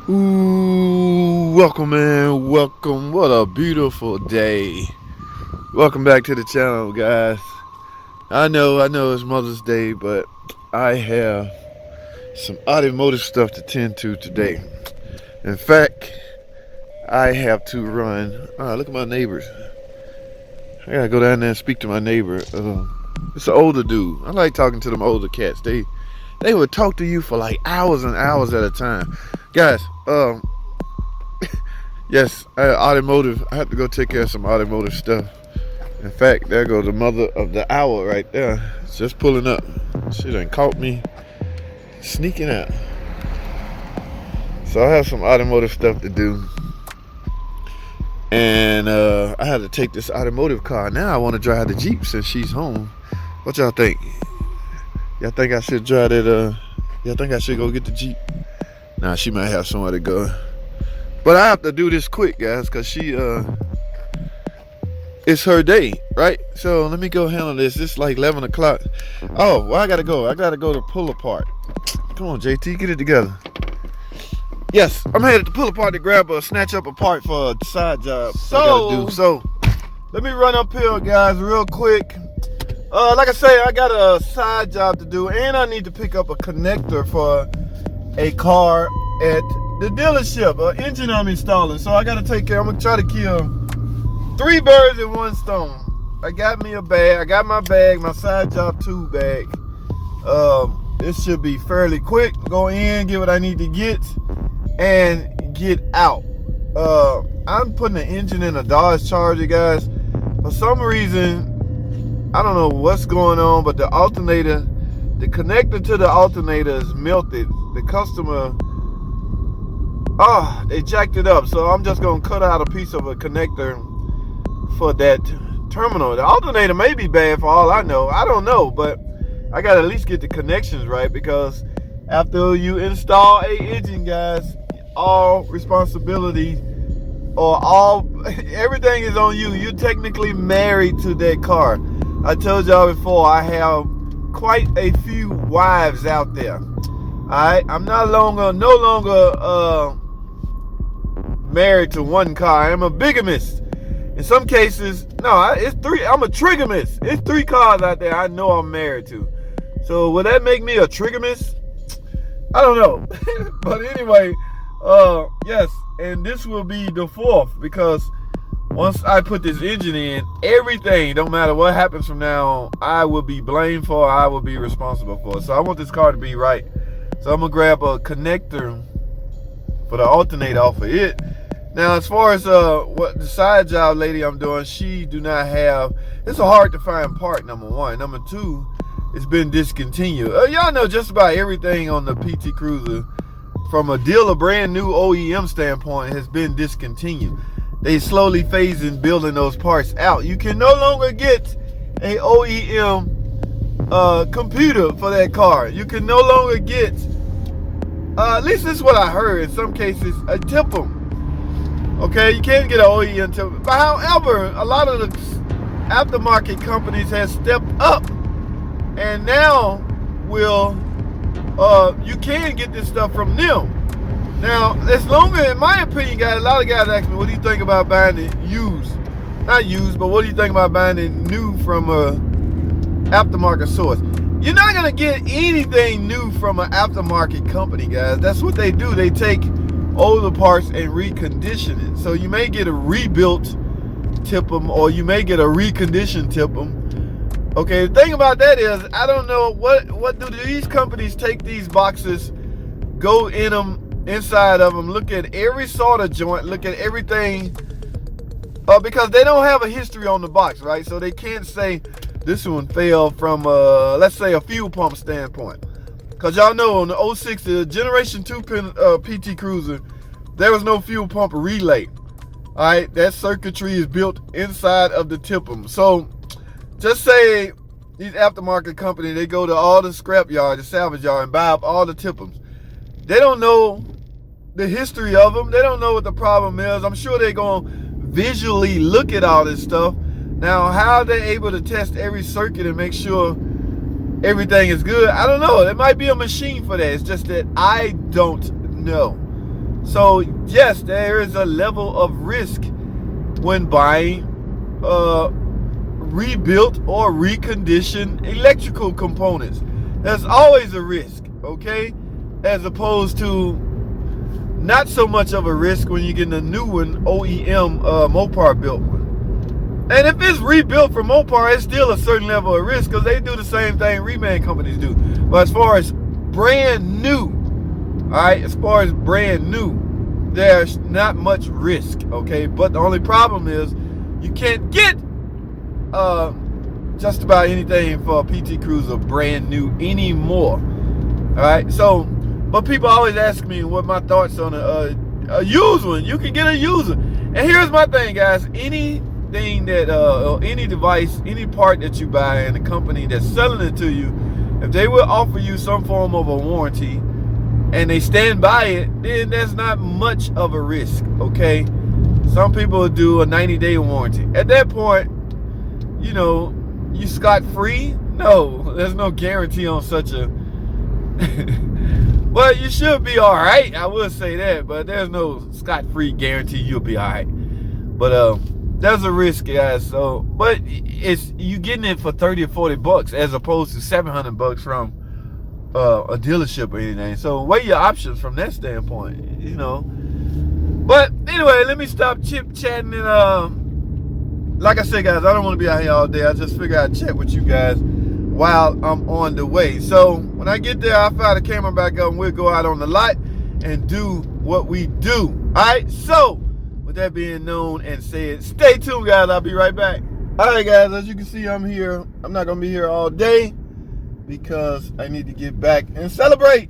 Ooh, welcome, man. Welcome. What a beautiful day. Welcome back to the channel, guys. I know it's Mother's Day, but I have some automotive stuff to tend to today. In fact, I have to run. Look at my neighbors. I gotta go down there and speak to my neighbor. It's an older dude. I like talking to them older cats. They would talk to you for like hours and hours at a time. Guys, yes, automotive. I have to go take care of some automotive stuff. In fact, there goes the mother of the hour right there. It's just pulling up. She done caught me sneaking out. So I have some automotive stuff to do. And I had to take this automotive car. Now I want to drive the Jeep since she's home. What y'all think? Y'all think I should drive that? Y'all think I should go get the Jeep? Nah, she might have somewhere to go. But I have to do this quick, guys, because it's her day, right? So let me go handle this. It's like 11 o'clock. Oh, well, I gotta go. I gotta go to pull apart. Come on, JT, get it together. Yes, I'm headed to pull apart to grab snatch up a part for a side job. So let me run up here, guys, real quick. Like I say, I got a side job to do, and I need to pick up a connector for a car at the dealership, an engine I'm installing. So I gotta take care. I'm gonna try to kill 3 birds in 1 stone. I got me a bag. I got my bag, my side job tool bag. This should be fairly quick. Go in, get what I need to get, and get out. I'm putting the engine in a Dodge Charger, guys. For some reason, I don't know what's going on, but the alternator, the connector to the alternator is melted. The customer, they jacked it up. So I'm just gonna cut out a piece of a connector for that terminal. The alternator may be bad for all I know. I don't know, but I gotta at least get the connections right, because after you install a engine, guys, all responsibility or everything is on you. You're technically married to that car. I told y'all before, I have quite a few wives out there. Alright, I'm no longer married to one car. I'm a bigamist. In some cases, no, it's 3. I'm a trigamist. It's 3 cars out there I know I'm married to. So would that make me a trigamist? I don't know. But anyway, yes, and this will be the 4th, because once I put this engine in, everything, don't matter what happens from now on, I will be blamed for, I will be responsible for. So I want this car to be right. So I'm gonna grab a connector for the alternator off of it. Now, as far as what the side job lady I'm doing, she do not have, it's a hard to find part, number 1. Number 2, it's been discontinued. Y'all know just about everything on the PT Cruiser from a dealer brand new OEM standpoint has been discontinued. They slowly phasing building those parts out. You can no longer get a OEM computer for that car. You can no longer get, at least this is what I heard, in some cases, a TIPM. Okay, you can't get an OEM TIPM. But however, a lot of the aftermarket companies have stepped up, and now you can get this stuff from them. Now, as long as, in my opinion, guys, a lot of guys ask me, what do you think about buying it used? Not used, but what do you think about buying it new from a aftermarket source? You're not going to get anything new from an aftermarket company, guys. That's what they do. They take older parts and recondition it. So you may get a rebuilt TIPM, or you may get a reconditioned TIPM. Okay, the thing about that is, I don't know, what do these companies take these boxes, go in them, inside of them, look at every solder joint, look at everything, because they don't have a history on the box, right? So they can't say this one failed from let's say a fuel pump standpoint, because y'all know on the 06, the generation 2 PT Cruiser, there was no fuel pump relay. All right, that circuitry is built inside of the TIPM. So just say these aftermarket companies, they go to all the scrap yard, the salvage yard, and buy up all the TIPMs. They don't know the history of them. They don't know what the problem is. I'm sure they're going to visually look at all this stuff. Now, how are they able to test every circuit and make sure everything is good? I don't know. There might be a machine for that. It's just that I don't know. So yes, there is a level of risk when buying rebuilt or reconditioned electrical components. There's always a risk, okay? As opposed to not so much of a risk when you're getting a new one, OEM Mopar built one. And if it's rebuilt from Mopar, it's still a certain level of risk because they do the same thing reman companies do. But as far as brand new, all right, as far as brand new, there's not much risk, okay? But the only problem is you can't get just about anything for a PT Cruiser brand new anymore. All right, so, but people always ask me what my thoughts on a used one. You can get a used one. And here's my thing, guys. Anything that, any device, any part that you buy and the company that's selling it to you, if they will offer you some form of a warranty and they stand by it, then that's not much of a risk, okay? Some people do a 90-day warranty. At that point, you know, you scot-free? No, there's no guarantee on such a... Well, you should be all right. I will say that, but there's no scot-free guarantee you'll be all right. But there's a risk, guys. So, but it's you getting it for 30 or 40 bucks as opposed to 700 bucks from a dealership or anything. So weigh your options from that standpoint, you know. But anyway, let me stop chit-chatting and like I said, guys, I don't want to be out here all day. I just figured I'd chat with you guys while I'm on the way. So when I get there, I'll fire the camera back up and we'll go out on the lot and do what we do. All right, so with that being known and said, stay tuned, guys. I'll be right back. All right, guys, as you can see, I'm here. I'm not going to be here all day because I need to get back and celebrate.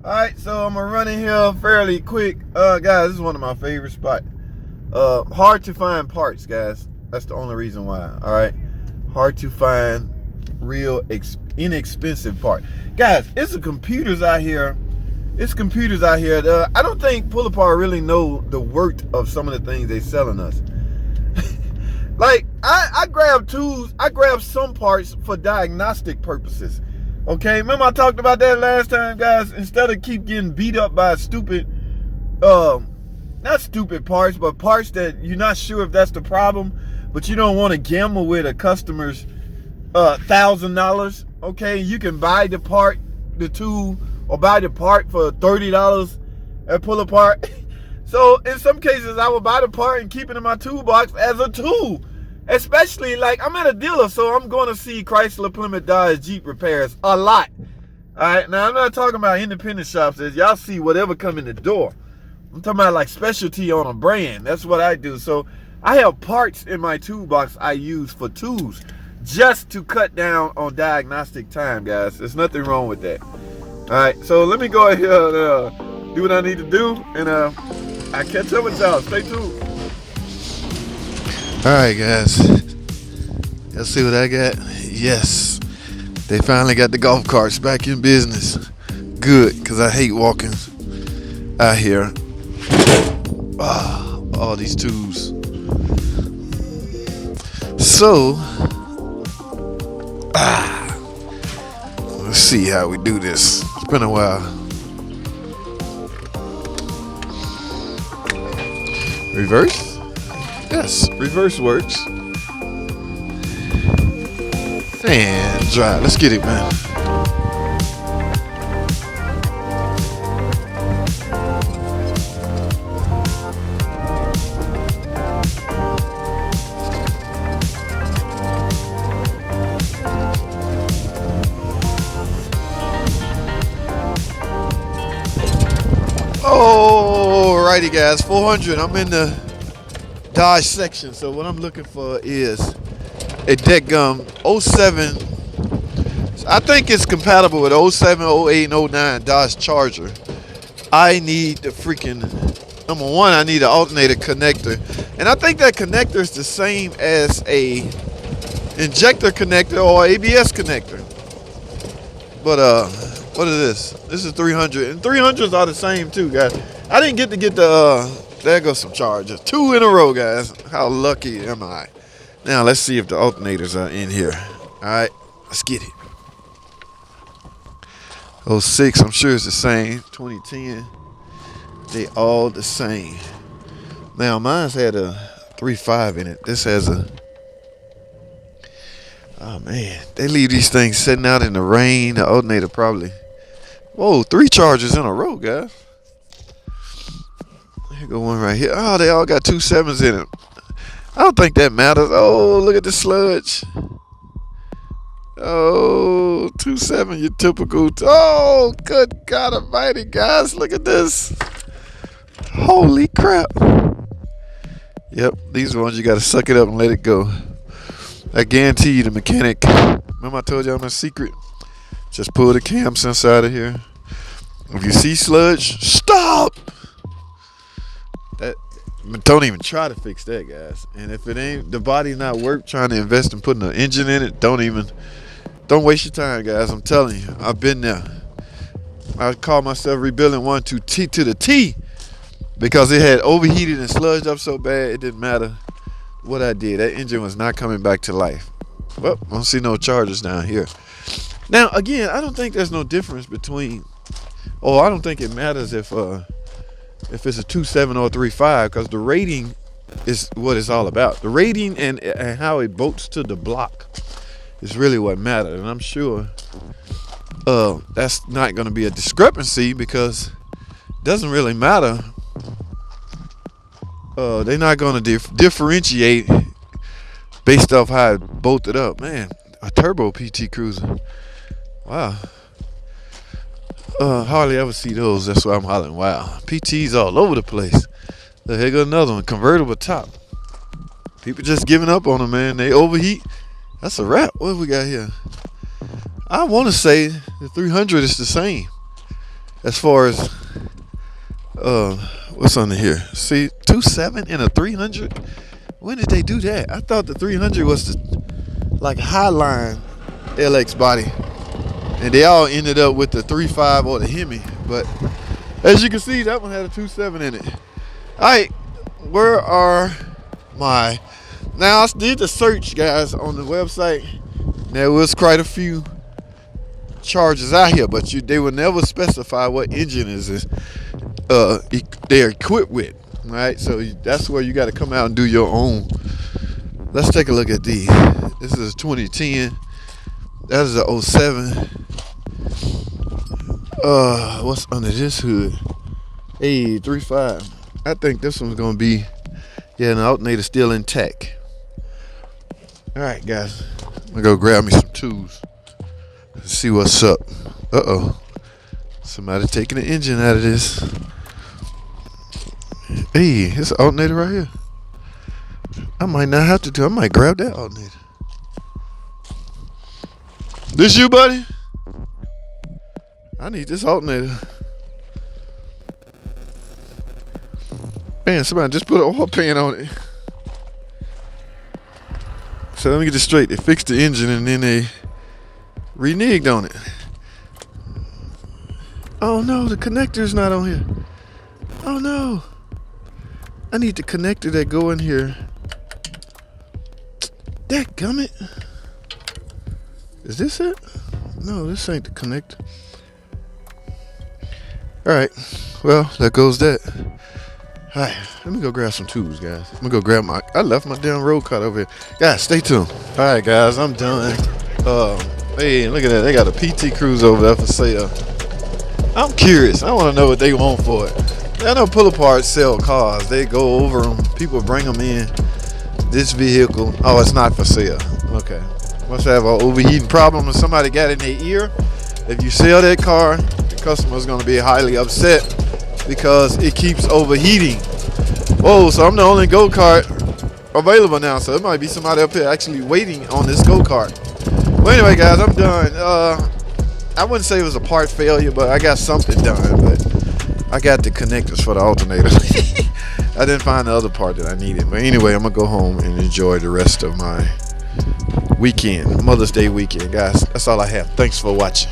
All right, so I'm going to run in here fairly quick. Guys, this is one of my favorite spots. Hard to find parts, guys. That's the only reason why. All right, hard to find real inexpensive part, guys. It's computers out here. It's computers out here. I don't think Pull Apart really know the worth of some of the things they selling us. Like I grab tools. I grab some parts for diagnostic purposes. Okay, remember I talked about that last time, guys. Instead of keep getting beat up by stupid, not stupid parts, but parts that you're not sure if that's the problem, but you don't want to gamble with a customer's $1,000. Okay, you can buy the part, the tool, or buy the part for $30 and Pull Apart. So in some cases, I will buy the part and keep it in my toolbox as a tool. Especially like I'm at a dealer, so I'm going to see Chrysler, Plymouth, Dodge, Jeep repairs a lot. All right, now I'm not talking about independent shops. As y'all see, whatever come in the door. I'm talking about like specialty on a brand. That's what I do. So I have parts in my toolbox I use for tools, just to cut down on diagnostic time, guys. There's nothing wrong with that. All right, so let me go ahead and do what I need to do, and I catch up with y'all. Stay tuned. All right, guys. Let's see what I got. Yes, they finally got the golf carts back in business. Good, because I hate walking out here. All these tools. So, let's see how we do this. It's been a while. Reverse? Yes, reverse works. And drive. Let's get it, man. Alrighty, guys, 400. I'm in the Dodge section, so what I'm looking for is a deckgum 07. I think it's compatible with 07, 08, and 09 Dodge Charger. I need the freaking, number one, I need an alternator connector, and I think that connector is the same as a injector connector or ABS connector. But what is this? This is 300, and 300s are the same too, guys. I didn't get the there goes some chargers. 2 in a row, guys. How lucky am I? Now let's see if the alternators are in here. All right, let's get it. 06, I'm sure it's the same. 2010. They all the same. Now mine's had a 3.5 in it. This has a, oh man, they leave these things sitting out in the rain. The alternator probably, whoa, 3 charges in a row, guys. Here go one right here. Oh, they all got 2 7s in it. I don't think that matters. Oh, look at the sludge. Oh, 2 7, your typical. Oh, good God Almighty, guys, look at this. Holy crap. Yep, these are ones you gotta suck it up and let it go. I guarantee you the mechanic, remember I told y'all my secret? Just pull the cam sense out of here. If you see sludge, stop! Don't even try to fix that, guys. And if it ain't, the body's not worth trying to invest in putting an engine in it, don't waste your time, guys. I'm telling you, I've been there. I call myself rebuilding one to the T because it had overheated and sludged up so bad it didn't matter what I did. That engine was not coming back to life. Well, I don't see no charges down here. Now, again, I don't think there's no difference between, I don't think it matters if it's a 2.7 or 3.5 because the rating is what it's all about. The rating and how it bolts to the block is really what matters. And I'm sure that's not going to be a discrepancy because it doesn't really matter. They're not going to differentiate based off how it bolted up. Man, a turbo PT Cruiser. Wow. Hardly ever see those. That's why I'm hollering. Wow. PTs all over the place. Here goes another one. Convertible top. People just giving up on them, man. They overheat. That's a wrap. What have we got here? I want to say the 300 is the same as far as what's under here. See, 2.7 and a 300. When did they do that? I thought the 300 was the like Highline LX body. And they all ended up with the 3.5 or the Hemi. But as you can see, that one had a 2.7 in it. Alright, where are my... Now, I did the search, guys, on the website. There was quite a few charges out here, but they would never specify what engine they're equipped with. Right? So that's where you got to come out and do your own. Let's take a look at these. This is a 2010. That is a 07. What's under this hood? Hey, 3.5. I think this one's gonna be, yeah, the alternator still intact. All right, guys, I'm gonna go grab me some tools and see what's up. Somebody taking the engine out of this. Hey, it's an alternator right here. I might not have to I might grab that alternator. This you, buddy? I need this alternator. Man, somebody just put an oil pan on it. So let me get this straight. They fixed the engine and then they reneged on it. Oh no, the connector's not on here. Oh no. I need the connector that go in here. Dadgummit. Is this it? No, this ain't the connector. Alright, well, there goes that. Alright, let me go grab some tools, guys. I'm gonna go grab I left my damn road cart over here. Guys, stay tuned. Alright, guys, I'm done. Hey, look at that. They got a PT Cruiser over there for sale. I'm curious. I want to know what they want for it. I know pull apart sell cars. They go over them. People bring them in. This vehicle, oh, it's not for sale. Okay. Must have an overheating problem and somebody got in their ear. If you sell that car, the customer's going to be highly upset because it keeps overheating. Whoa, so I'm the only go-kart available now. So it might be somebody up here actually waiting on this go-kart. Well, anyway, guys, I'm done. I wouldn't say it was a part failure, but I got something done. But I got the connectors for the alternator. I didn't find the other part that I needed. But anyway, I'm going to go home and enjoy the rest of my weekend, Mother's Day weekend, guys. That's all I have. Thanks for watching.